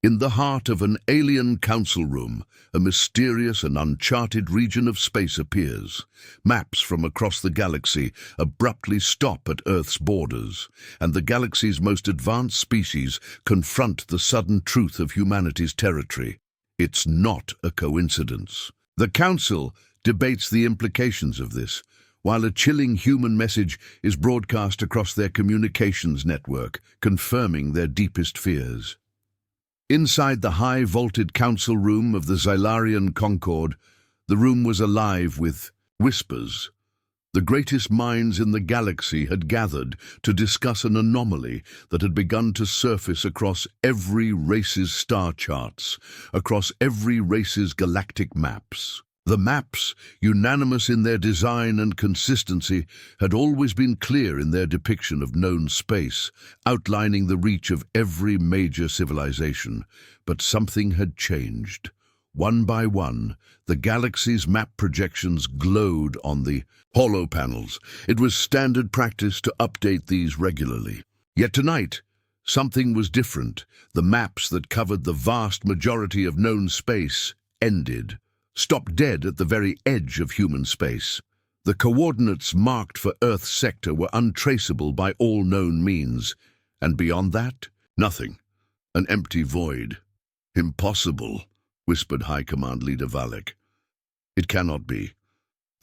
In the heart of an alien council room, a mysterious and uncharted region of space appears. Maps from across the galaxy abruptly stop at Earth's borders, and the galaxy's most advanced species confront the sudden truth of humanity's territory. It's not a coincidence. The Council debates the implications of this, while a chilling human message is broadcast across their communications network, confirming their deepest fears. Inside the high-vaulted council room of the Xylarian Concord, the room was alive with whispers. The greatest minds in the galaxy had gathered to discuss an anomaly that had begun to surface across every race's star charts, across every race's galactic maps. The maps, unanimous in their design and consistency, had always been clear in their depiction of known space, outlining the reach of every major civilization. But something had changed. One by one, the galaxy's map projections glowed on the holo panels. It was standard practice to update these regularly. Yet tonight, something was different. The maps that covered the vast majority of known space ended. Stopped dead at the very edge of human space. The coordinates marked for Earth's sector were untraceable by all known means. And beyond that, nothing. An empty void. Impossible, whispered High Command Leader Valek. It cannot be.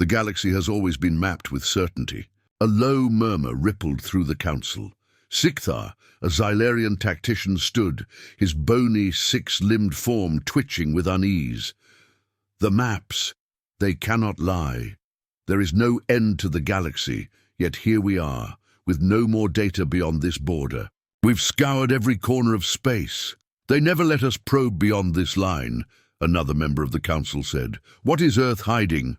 The galaxy has always been mapped with certainty. A low murmur rippled through the council. Sikthar, a Xylarian tactician, stood, his bony, six-limbed form twitching with unease. The maps, they cannot lie. There is no end to the galaxy, yet here we are, with no more data beyond this border. We've scoured every corner of space. They never let us probe beyond this line, another member of the council said. What is Earth hiding?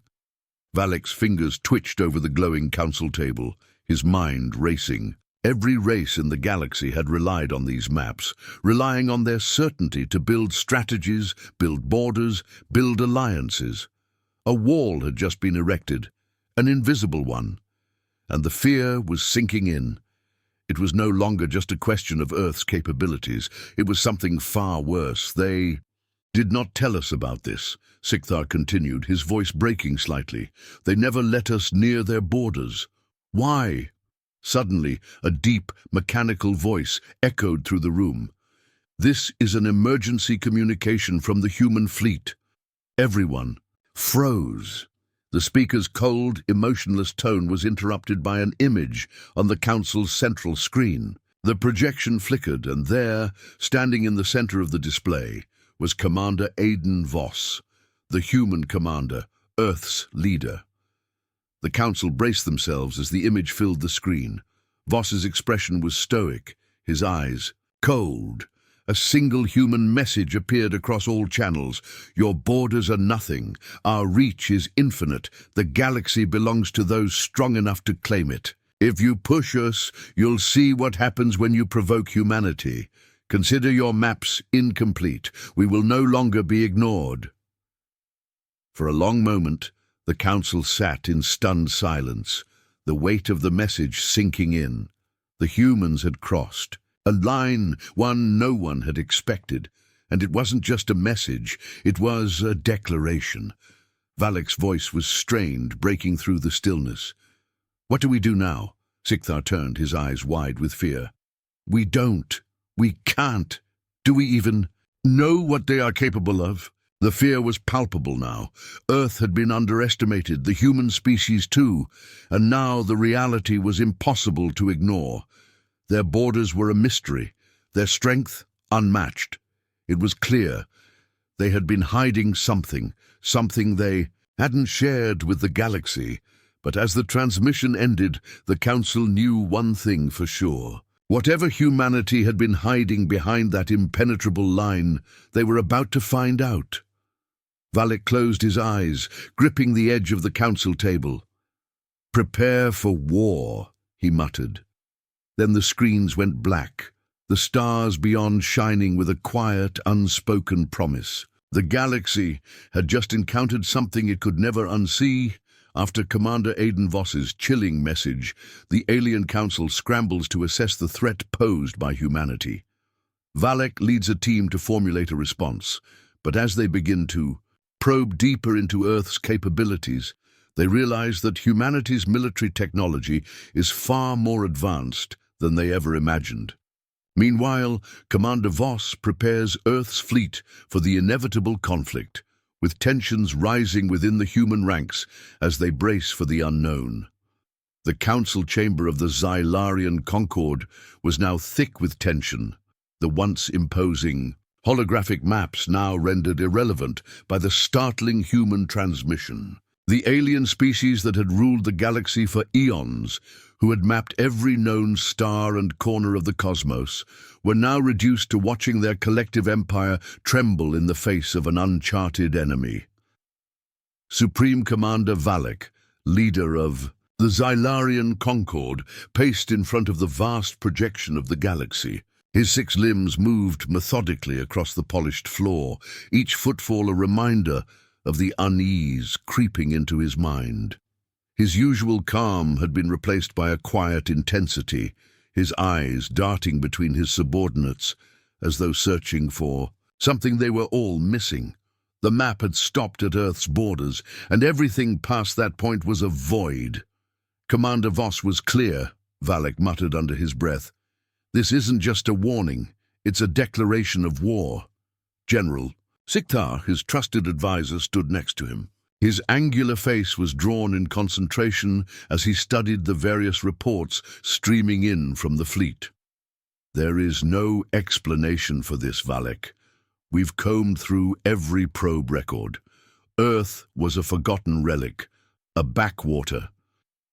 Valek's fingers twitched over the glowing council table, his mind racing. Every race in the galaxy had relied on these maps, relying on their certainty to build strategies, build borders, build alliances. A wall had just been erected, an invisible one, and the fear was sinking in. It was no longer just a question of Earth's capabilities. It was something far worse. They did not tell us about this, Sikthar continued, his voice breaking slightly. They never let us near their borders. Why? Suddenly, a deep, mechanical voice echoed through the room. This is an emergency communication from the human fleet. Everyone froze. The speaker's cold, emotionless tone was interrupted by an image on the council's central screen. The projection flickered, and there, standing in the center of the display, was Commander Aiden Voss, the human commander, Earth's leader. The council braced themselves as the image filled the screen. Voss's expression was stoic, his eyes cold. A single human message appeared across all channels. Your borders are nothing. Our reach is infinite. The galaxy belongs to those strong enough to claim it. If you push us, you'll see what happens when you provoke humanity. Consider your maps incomplete. We will no longer be ignored. For a long moment, the council sat in stunned silence, the weight of the message sinking in. The humans had crossed, a line one no one had expected, and it wasn't just a message, it was a declaration. Valek's voice was strained, breaking through the stillness. What do we do now? Sikthar turned, his eyes wide with fear. We don't. We can't. Do we even know what they are capable of? The fear was palpable now. Earth had been underestimated, the human species too, and now the reality was impossible to ignore. Their borders were a mystery, their strength unmatched. It was clear they had been hiding something they hadn't shared with the galaxy. But as the transmission ended, the Council knew one thing for sure. Whatever humanity had been hiding behind that impenetrable line, they were about to find out. Valek closed his eyes, gripping the edge of the council table. Prepare for war, he muttered. Then the screens went black, the stars beyond shining with a quiet, unspoken promise. The galaxy had just encountered something it could never unsee. After Commander Aiden Voss's chilling message, the Alien Council scrambles to assess the threat posed by humanity. Valek leads a team to formulate a response, but as they begin to probe deeper into Earth's capabilities, they realize that humanity's military technology is far more advanced than they ever imagined. Meanwhile, Commander Voss prepares Earth's fleet for the inevitable conflict, with tensions rising within the human ranks as they brace for the unknown. The council chamber of the Xylarian Concord was now thick with tension, the once imposing holographic maps now rendered irrelevant by the startling human transmission. The alien species that had ruled the galaxy for eons, who had mapped every known star and corner of the cosmos, were now reduced to watching their collective empire tremble in the face of an uncharted enemy. Supreme Commander Valek, leader of the Xylarian Concord, paced in front of the vast projection of the galaxy. His 6 limbs moved methodically across the polished floor, each footfall a reminder of the unease creeping into his mind. His usual calm had been replaced by a quiet intensity, his eyes darting between his subordinates as though searching for something they were all missing. The map had stopped at Earth's borders, and everything past that point was a void. Commander Voss was clear, Valek muttered under his breath. This isn't just a warning, it's a declaration of war. General Sikthar, his trusted advisor, stood next to him. His angular face was drawn in concentration as he studied the various reports streaming in from the fleet. There is no explanation for this, Valek. We've combed through every probe record. Earth was a forgotten relic, a backwater.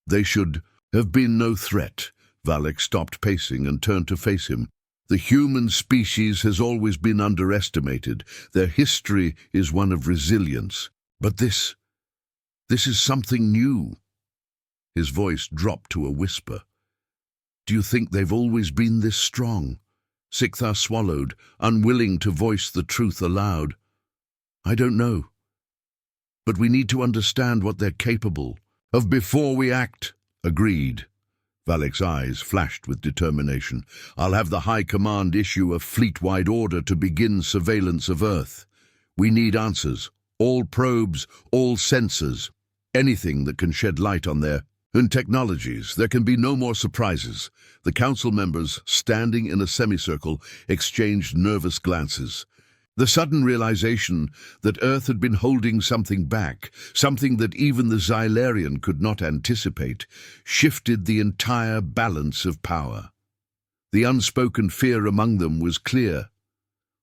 They should have been no threat. Valek stopped pacing and turned to face him. The human species has always been underestimated. Their history is one of resilience. But this is something new. His voice dropped to a whisper. Do you think they've always been this strong? Sikthar swallowed, unwilling to voice the truth aloud. I don't know. But we need to understand what they're capable of before we act. Agreed. Valek's eyes flashed with determination. I'll have the High Command issue a fleet-wide order to begin surveillance of Earth. We need answers. All probes, all sensors. Anything that can shed light on their technologies. There can be no more surprises. The council members, standing in a semicircle, exchanged nervous glances. The sudden realization that Earth had been holding something back, something that even the Xylarian could not anticipate, shifted the entire balance of power. The unspoken fear among them was clear.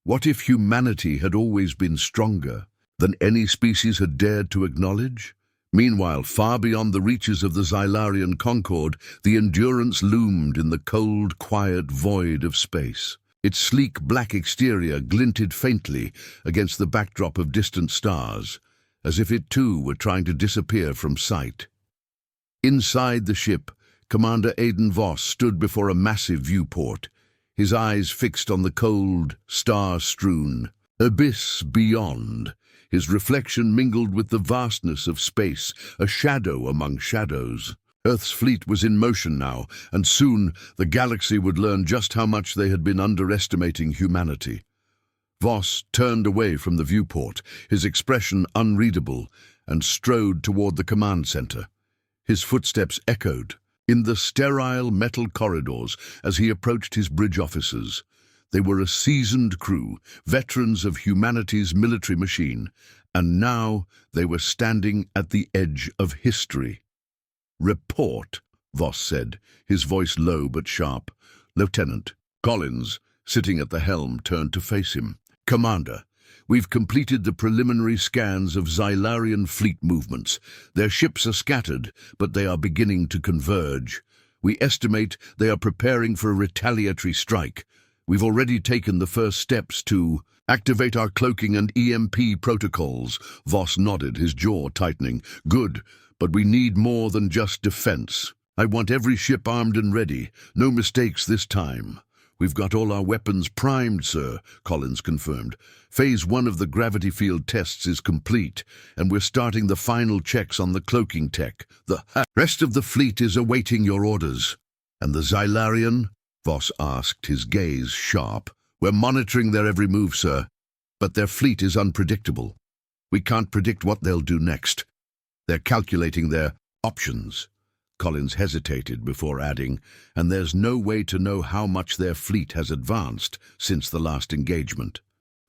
What if humanity had always been stronger than any species had dared to acknowledge? Meanwhile, far beyond the reaches of the Xylarian Concord, the Endurance loomed in the cold, quiet void of space. Its sleek black exterior glinted faintly against the backdrop of distant stars, as if it too were trying to disappear from sight. Inside the ship, Commander Aiden Voss stood before a massive viewport, his eyes fixed on the cold, star-strewn abyss beyond. His reflection mingled with the vastness of space, a shadow among shadows. Earth's fleet was in motion now, and soon the galaxy would learn just how much they had been underestimating humanity. Voss turned away from the viewport, his expression unreadable, and strode toward the command center. His footsteps echoed in the sterile metal corridors as he approached his bridge officers. They were a seasoned crew, veterans of humanity's military machine, and now they were standing at the edge of history. Report, Voss said, his voice low but sharp. Lieutenant Collins, sitting at the helm, turned to face him. Commander, we've completed the preliminary scans of Xylarian fleet movements. Their ships are scattered, but they are beginning to converge. We estimate they are preparing for a retaliatory strike. We've already taken the first steps to activate our cloaking and EMP protocols. Voss nodded, his jaw tightening. Good. But we need more than just defense. I want every ship armed and ready. No mistakes this time. We've got all our weapons primed, sir, Collins confirmed. Phase 1 of the gravity field tests is complete, and we're starting the final checks on the cloaking tech. The rest of the fleet is awaiting your orders. And the Xylarian? Voss asked, his gaze sharp. We're monitoring their every move, sir, but their fleet is unpredictable. We can't predict what they'll do next. They're calculating their options." Collins hesitated before adding, "and there's no way to know how much their fleet has advanced since the last engagement."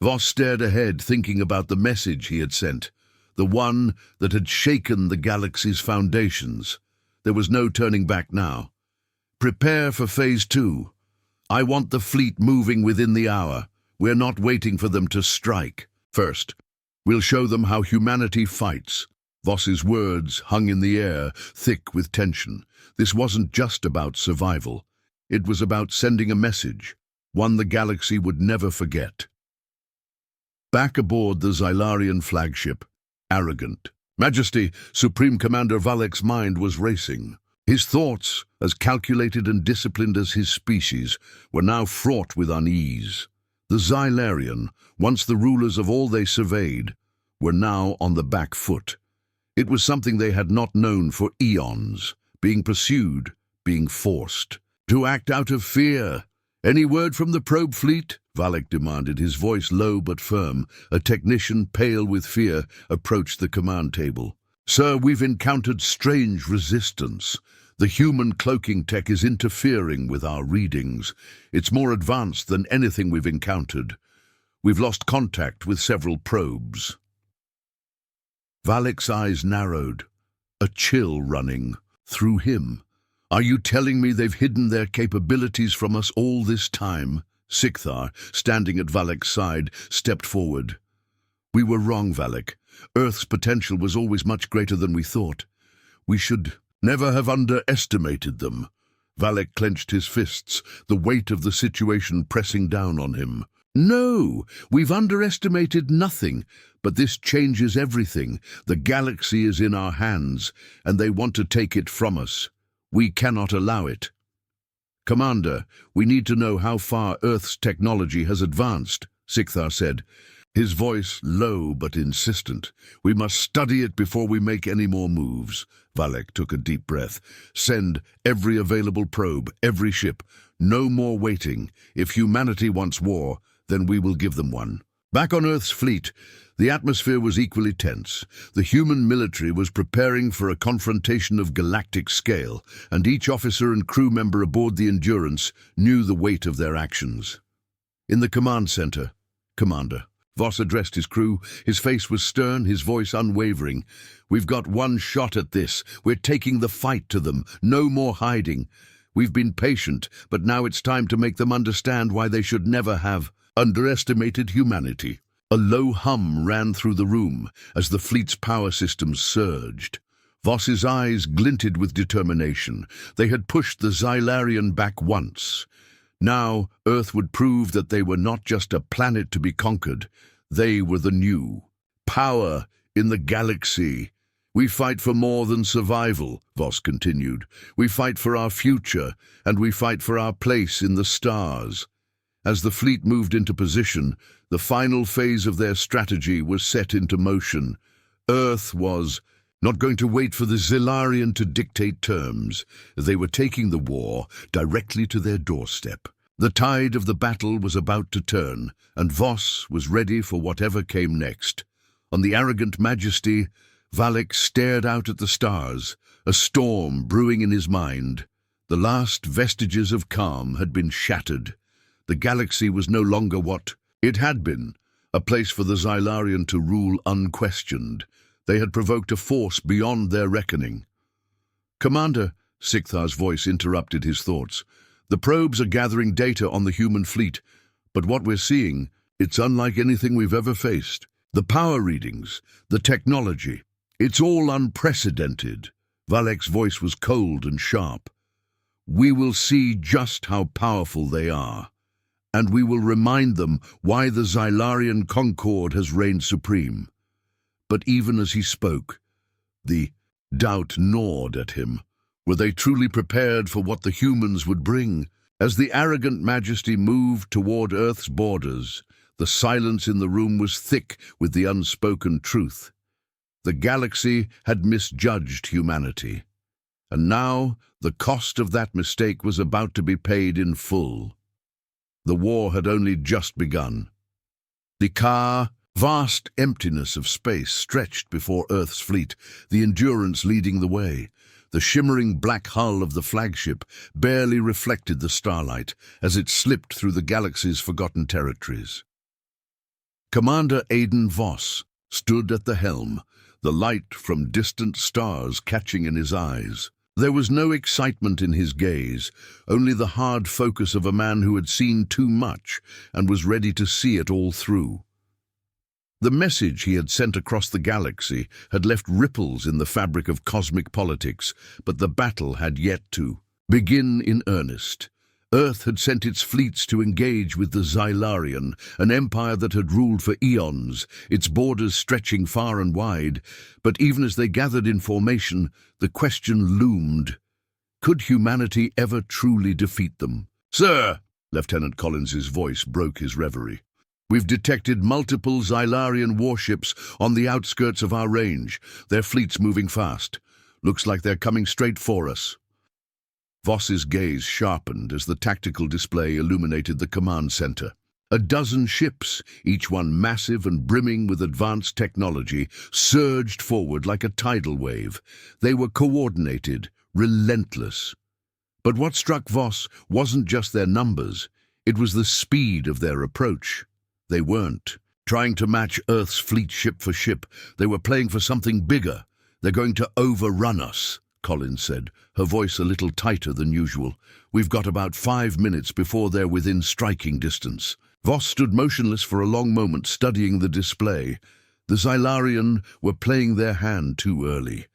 Voss stared ahead, thinking about the message he had sent, the one that had shaken the galaxy's foundations. There was no turning back now. "Prepare for Phase 2. I want the fleet moving within the hour. We're not waiting for them to strike. First, we'll show them how humanity fights." Voss's words hung in the air, thick with tension. This wasn't just about survival. It was about sending a message, one the galaxy would never forget. Back aboard the Xylarian flagship, Arrogant, Majesty, Supreme Commander Valek's mind was racing. His thoughts, as calculated and disciplined as his species, were now fraught with unease. The Xylarian, once the rulers of all they surveyed, were now on the back foot. It was something they had not known for eons, being pursued, being forced. "To act out of fear. Any word from the probe fleet?" Valek demanded, his voice low but firm. A technician, pale with fear, approached the command table. "Sir, we've encountered strange resistance. The human cloaking tech is interfering with our readings. It's more advanced than anything we've encountered. We've lost contact with several probes." Valek's eyes narrowed, a chill running through him. "Are you telling me they've hidden their capabilities from us all this time?" Sikthar, standing at Valek's side, stepped forward. "We were wrong, Valek. Earth's potential was always much greater than we thought. We should never have underestimated them." Valek clenched his fists, the weight of the situation pressing down on him. "No, we've underestimated nothing, but this changes everything. The galaxy is in our hands, and they want to take it from us. We cannot allow it." "Commander, we need to know how far Earth's technology has advanced," Sikthar said, his voice low but insistent. "We must study it before we make any more moves." Valek took a deep breath. "Send every available probe, every ship. No more waiting. If humanity wants war, then we will give them one." Back on Earth's fleet, the atmosphere was equally tense. The human military was preparing for a confrontation of galactic scale, and each officer and crew member aboard the Endurance knew the weight of their actions. In the command center, "Commander," Voss addressed his crew. His face was stern, his voice unwavering. "We've got one shot at this. We're taking the fight to them. No more hiding. We've been patient, but now it's time to make them understand why they should never have underestimated humanity." A low hum ran through the room as the fleet's power systems surged. Voss's eyes glinted with determination. They had pushed the Xylarian back once. Now Earth would prove that they were not just a planet to be conquered. They were the new power in the galaxy. "We fight for more than survival," Voss continued. "We fight for our future, and we fight for our place in the stars." As the fleet moved into position, the final phase of their strategy was set into motion. Earth was not going to wait for the Xylarian to dictate terms. They were taking the war directly to their doorstep. The tide of the battle was about to turn, and Voss was ready for whatever came next. On the Arrogant Majesty, Valek stared out at the stars, a storm brewing in his mind. The last vestiges of calm had been shattered. The galaxy was no longer what it had been, a place for the Xylarian to rule unquestioned. They had provoked a force beyond their reckoning. "Commander," Sikthar's voice interrupted his thoughts, "the probes are gathering data on the human fleet, but what we're seeing, it's unlike anything we've ever faced. The power readings, the technology, it's all unprecedented." Valek's voice was cold and sharp. "We will see just how powerful they are, and we will remind them why the Xylarian concord has reigned supreme." But even as he spoke, the doubt gnawed at him. Were they truly prepared for what the humans would bring? As the Arrogant Majesty moved toward Earth's borders, the silence in the room was thick with the unspoken truth. The galaxy had misjudged humanity, and now the cost of that mistake was about to be paid in full. The war had only just begun. The vast emptiness of space stretched before Earth's fleet, the Endurance leading the way. The shimmering black hull of the flagship barely reflected the starlight as it slipped through the galaxy's forgotten territories. Commander Aiden Voss stood at the helm, the light from distant stars catching in his eyes. There was no excitement in his gaze, only the hard focus of a man who had seen too much and was ready to see it all through. The message he had sent across the galaxy had left ripples in the fabric of cosmic politics, but the battle had yet to begin in earnest. Earth had sent its fleets to engage with the Xylarian, an empire that had ruled for eons, its borders stretching far and wide. But even as they gathered in formation, the question loomed: could humanity ever truly defeat them? "Sir," Lieutenant Collins's voice broke his reverie, "we've detected multiple Xylarian warships on the outskirts of our range, their fleets moving fast. Looks like they're coming straight for us." Voss's gaze sharpened as the tactical display illuminated the command center. A dozen ships, each one massive and brimming with advanced technology, surged forward like a tidal wave. They were coordinated, relentless. But what struck Voss wasn't just their numbers, it was the speed of their approach. They weren't trying to match Earth's fleet ship for ship. They were playing for something bigger. "They're going to overrun us," Collins said, her voice a little tighter than usual. "We've got about 5 minutes before they're within striking distance." Voss stood motionless for a long moment, studying the display. The Xylarian were playing their hand too early.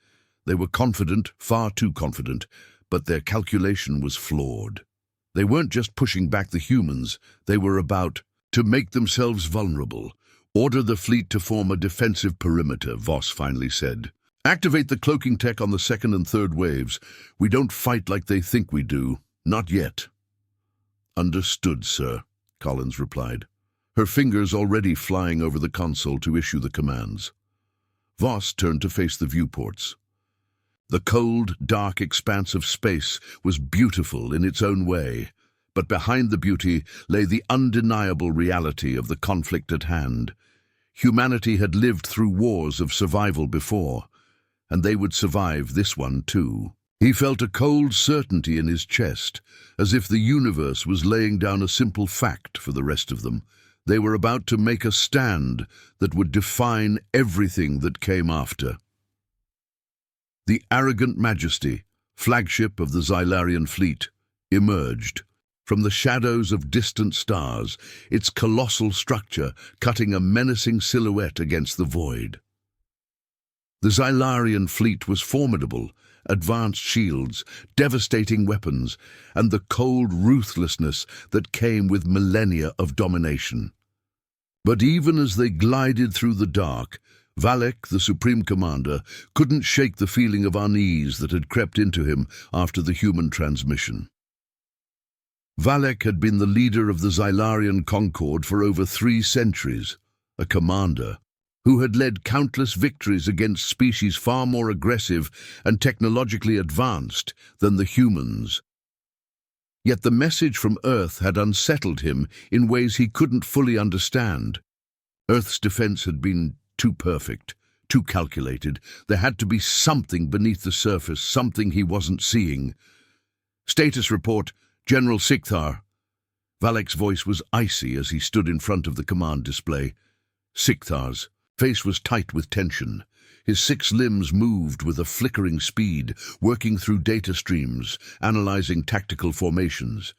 They were confident, far too confident, but their calculation was flawed. They weren't just pushing back the humans, they were about to make themselves vulnerable. "Order the fleet to form a defensive perimeter," Voss finally said. "Activate the cloaking tech on the second and third waves. We don't fight like they think we do. Not yet." "Understood, sir," Collins replied, her fingers already flying over the console to issue the commands. Voss turned to face the viewports. The cold, dark expanse of space was beautiful in its own way, but behind the beauty lay the undeniable reality of the conflict at hand. Humanity had lived through wars of survival before, and they would survive this one too. He felt a cold certainty in his chest, as if the universe was laying down a simple fact for the rest of them. They were about to make a stand that would define everything that came after. The arrogant majesty, flagship of the Xylarian fleet, emerged from the shadows of distant stars, its colossal structure cutting a menacing silhouette against the void. The Xylarian fleet was formidable, advanced shields, devastating weapons, and the cold ruthlessness that came with millennia of domination. But even as they glided through the dark, Valek, the Supreme Commander, couldn't shake the feeling of unease that had crept into him after the human transmission. Valek had been the leader of the Xylarian Concord for over 3 centuries, a commander who had led countless victories against species far more aggressive and technologically advanced than the humans. Yet the message from Earth had unsettled him in ways he couldn't fully understand. Earth's defense had been too perfect, too calculated. There had to be something beneath the surface, something he wasn't seeing. "Status report, General Sikthar." Valek's voice was icy as he stood in front of the command display. Sikthar's face was tight with tension. His 6 limbs moved with a flickering speed, working through data streams, analyzing tactical formations.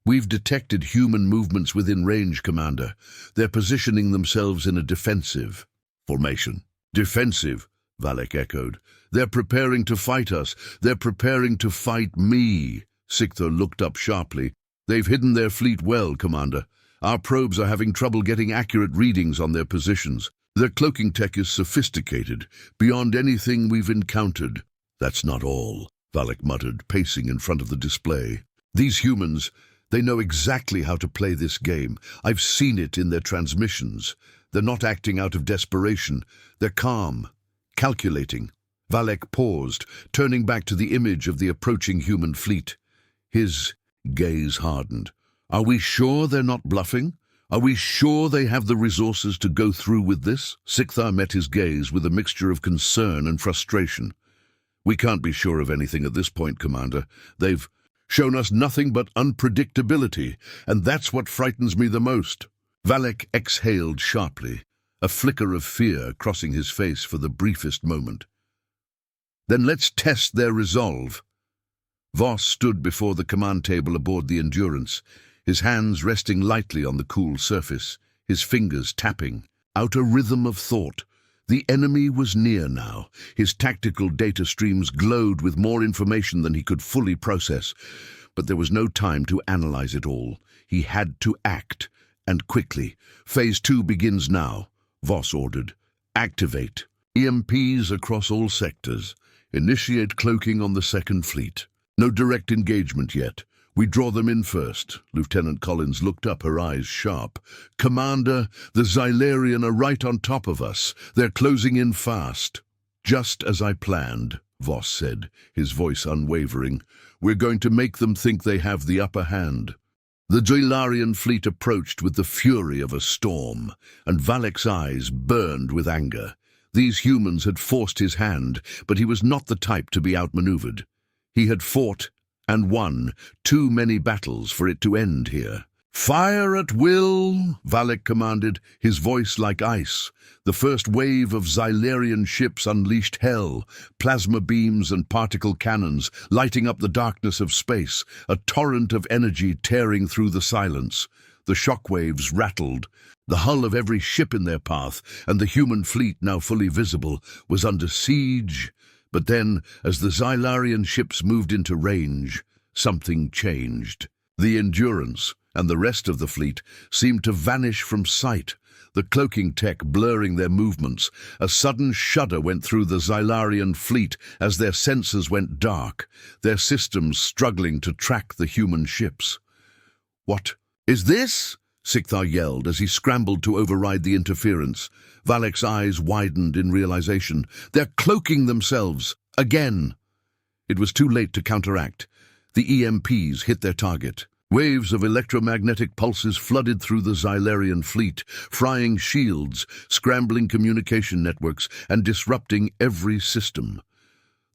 "We've detected human movements within range, Commander. They're positioning themselves in a defensive formation." "Defensive?" Valek echoed. "They're preparing to fight us. They're preparing to fight me." Sikthar looked up sharply. "They've hidden their fleet well, Commander. Our probes are having trouble getting accurate readings on their positions. Their cloaking tech is sophisticated, beyond anything we've encountered." "That's not all," Valek muttered, pacing in front of the display. "These humans, they know exactly how to play this game. I've seen it in their transmissions. They're not acting out of desperation. They're calm, calculating." Valek paused, turning back to the image of the approaching human fleet. His gaze hardened. Are we sure they're not bluffing? Are we sure they have the resources to go through with this? Sikthar met his gaze with a mixture of concern and frustration. We can't be sure of anything at this point, Commander. They've shown us nothing but unpredictability, and that's what frightens me the most. Valek exhaled sharply, a flicker of fear crossing his face for the briefest moment. Then let's test their resolve. Voss stood before the command table aboard the Endurance, his hands resting lightly on the cool surface, his fingers tapping out a rhythm of thought. The enemy was near now. His tactical data streams glowed with more information than he could fully process. But there was no time to analyze it all. He had to act, and quickly. Phase 2 begins now, Voss ordered. Activate. EMPs across all sectors. Initiate cloaking on the Second Fleet. No direct engagement yet. We draw them in first. Lieutenant Collins looked up, her eyes sharp. Commander, the Xylarian are right on top of us. They're closing in fast. Just as I planned, Voss said, his voice unwavering. We're going to make them think they have the upper hand. The Xylarian fleet approached with the fury of a storm, and Valek's eyes burned with anger. These humans had forced his hand, but he was not the type to be outmaneuvered. He had fought and won too many battles for it to end here. Fire at will, Valek commanded, his voice like ice. The first wave of Xylarian ships unleashed hell, plasma beams and particle cannons lighting up the darkness of space, a torrent of energy tearing through the silence. The shockwaves rattled. The hull of every ship in their path, and the human fleet, now fully visible, was under siege. But then, as the Xylarian ships moved into range, something changed. The Endurance and the rest of the fleet seemed to vanish from sight, the cloaking tech blurring their movements. A sudden shudder went through the Xylarian fleet as their sensors went dark, their systems struggling to track the human ships. What is this? Sikthar yelled as he scrambled to override the interference. Valek's eyes widened in realization. They're cloaking themselves. Again. It was too late to counteract. The EMPs hit their target. Waves of electromagnetic pulses flooded through the Xylarian fleet, frying shields, scrambling communication networks, and disrupting every system.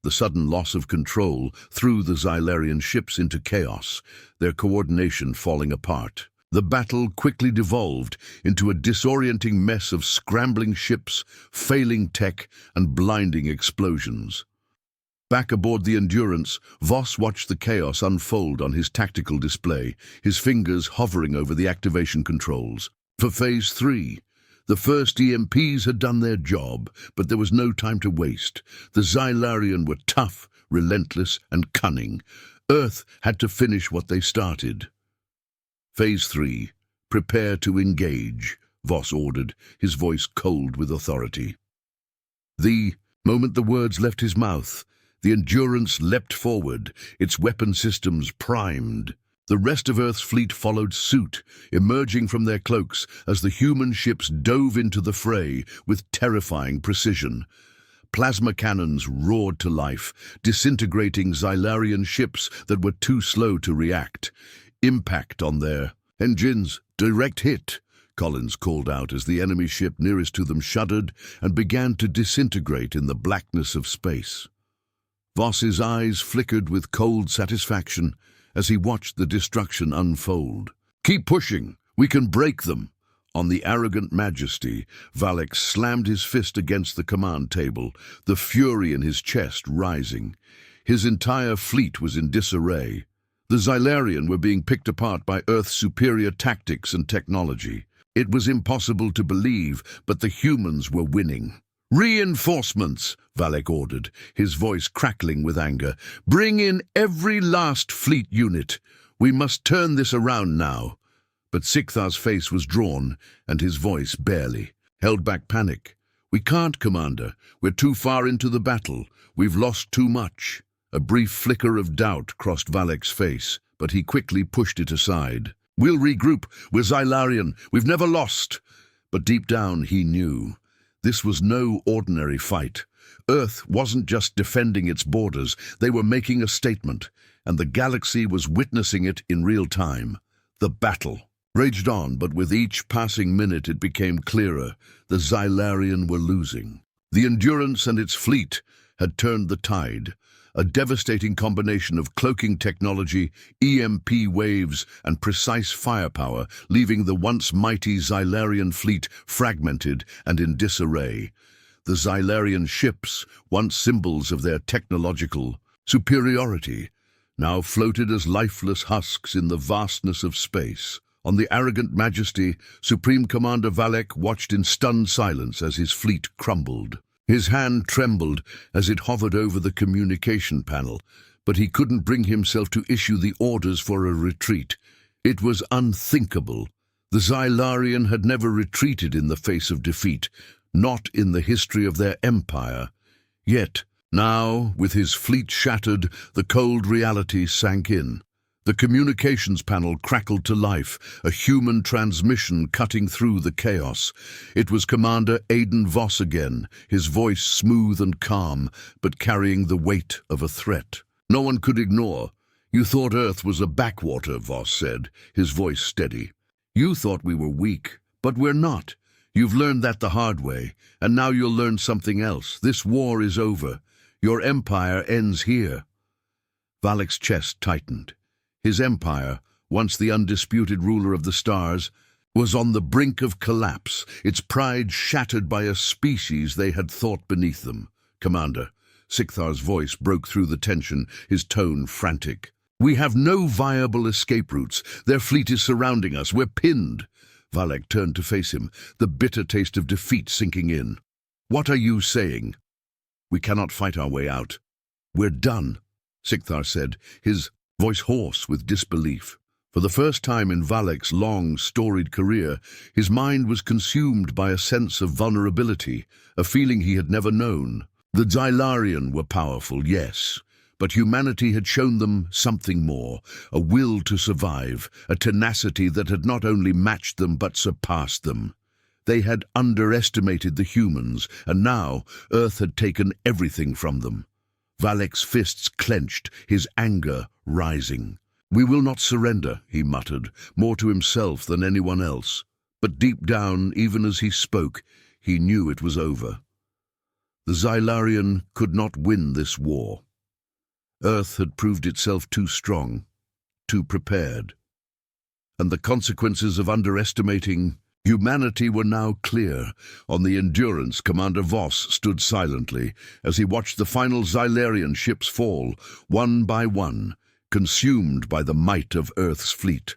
The sudden loss of control threw the Xylarian ships into chaos, their coordination falling apart. The battle quickly devolved into a disorienting mess of scrambling ships, failing tech, and blinding explosions. Back aboard the Endurance, Voss watched the chaos unfold on his tactical display, his fingers hovering over the activation controls. For Phase 3, the first EMPs had done their job, but there was no time to waste. The Xylarian were tough, relentless, and cunning. Earth had to finish what they started. Phase 3, prepare to engage, Voss ordered, his voice cold with authority. The moment the words left his mouth, the Endurance leapt forward, its weapon systems primed. The rest of Earth's fleet followed suit, emerging from their cloaks as the human ships dove into the fray with terrifying precision. Plasma cannons roared to life, disintegrating Xylarian ships that were too slow to react. Impact on their engines. Direct hit, Collins called out as the enemy ship nearest to them shuddered and began to disintegrate in the blackness of space. Voss's eyes flickered with cold satisfaction as he watched the destruction unfold. Keep pushing. We can break them. On the arrogant majesty, Valek slammed his fist against the command table, the fury in his chest rising. His entire fleet was in disarray. The Xylarian were being picked apart by Earth's superior tactics and technology. It was impossible to believe, but the humans were winning. Reinforcements, Valek ordered, his voice crackling with anger. Bring in every last fleet unit. We must turn this around now. But Sikthar's face was drawn, and his voice barely held back panic. We can't, Commander. We're too far into the battle. We've lost too much. A brief flicker of doubt crossed Valek's face, but he quickly pushed it aside. We'll regroup. We're Xylarian. We've never lost. But deep down he knew. This was no ordinary fight. Earth wasn't just defending its borders. They were making a statement, and the galaxy was witnessing it in real time. The battle raged on, but with each passing minute it became clearer the Xylarian were losing. The Endurance and its fleet had turned the tide, a devastating combination of cloaking technology, EMP waves, and precise firepower, leaving the once mighty Xylarian fleet fragmented and in disarray. The Xylarian ships, once symbols of their technological superiority, now floated as lifeless husks in the vastness of space. On the arrogant Majesty, Supreme Commander Valek watched in stunned silence as his fleet crumbled. His hand trembled as it hovered over the communication panel, but he couldn't bring himself to issue the orders for a retreat. It was unthinkable. The Xylarian had never retreated in the face of defeat, not in the history of their empire. Yet, now, with his fleet shattered, the cold reality sank in. The communications panel crackled to life, a human transmission cutting through the chaos. It was Commander Aiden Voss again, his voice smooth and calm, but carrying the weight of a threat. No one could ignore. "You thought Earth was a backwater," Voss said, his voice steady. "You thought we were weak, but we're not. You've learned that the hard way, and now you'll learn something else. This war is over. Your empire ends here." Valek's chest tightened. His empire, once the undisputed ruler of the stars, was on the brink of collapse, its pride shattered by a species they had thought beneath them. "Commander," Sikthar's voice broke through the tension, his tone frantic. "We have no viable escape routes. Their fleet is surrounding us. We're pinned." Valek turned to face him, the bitter taste of defeat sinking in. "What are you saying?" "We cannot fight our way out. We're done," Sikthar said, his voice hoarse with disbelief. For the first time in Valek's long, storied career, his mind was consumed by a sense of vulnerability, a feeling he had never known. The Xylarian were powerful, yes, but humanity had shown them something more, a will to survive, a tenacity that had not only matched them but surpassed them. They had underestimated the humans, and now Earth had taken everything from them. Valek's fists clenched, his anger rising. "We will not surrender," he muttered, more to himself than anyone else. But deep down, even as he spoke, he knew it was over. The Xylarian could not win this war. Earth had proved itself too strong, too prepared. And the consequences of underestimating humanity were now clear. On the Endurance, Commander Voss stood silently as he watched the final Xylarian ships fall, one by one, consumed by the might of Earth's fleet.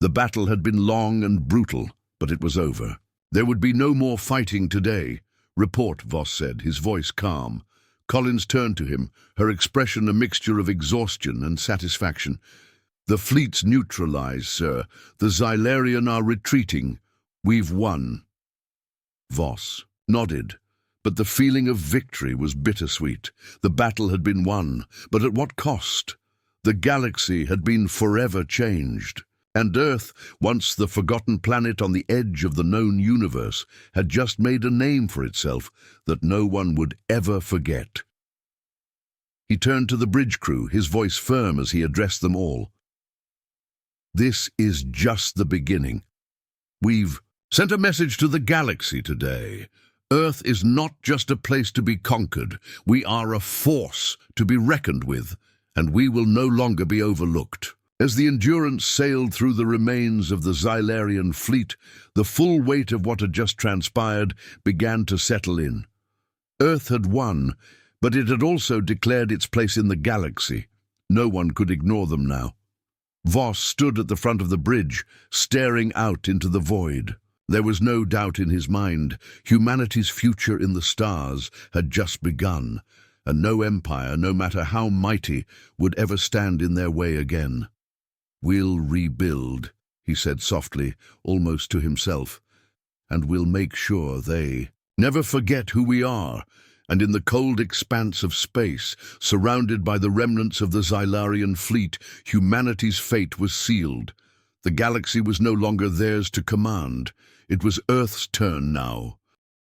The battle had been long and brutal, but it was over. There would be no more fighting today. "Report," Voss said, his voice calm. Collins turned to him, her expression a mixture of exhaustion and satisfaction. "The fleet's neutralized, sir. The Xylarian are retreating. We've won." Voss nodded, but the feeling of victory was bittersweet. The battle had been won, but at what cost? The galaxy had been forever changed, and Earth, once the forgotten planet on the edge of the known universe, had just made a name for itself that no one would ever forget. He turned to the bridge crew, his voice firm as he addressed them all. "This is just the beginning. We've sent a message to the galaxy today. Earth is not just a place to be conquered. We are a force to be reckoned with, and we will no longer be overlooked." As the Endurance sailed through the remains of the Xylarian fleet, the full weight of what had just transpired began to settle in. Earth had won, but it had also declared its place in the galaxy. No one could ignore them now. Voss stood at the front of the bridge, staring out into the void. There was no doubt in his mind. Humanity's future in the stars had just begun, and no empire, no matter how mighty, would ever stand in their way again. "We'll rebuild," he said softly, almost to himself, "and we'll make sure they never forget who we are." And in the cold expanse of space, surrounded by the remnants of the Xylarian fleet, humanity's fate was sealed. The galaxy was no longer theirs to command. It was Earth's turn now.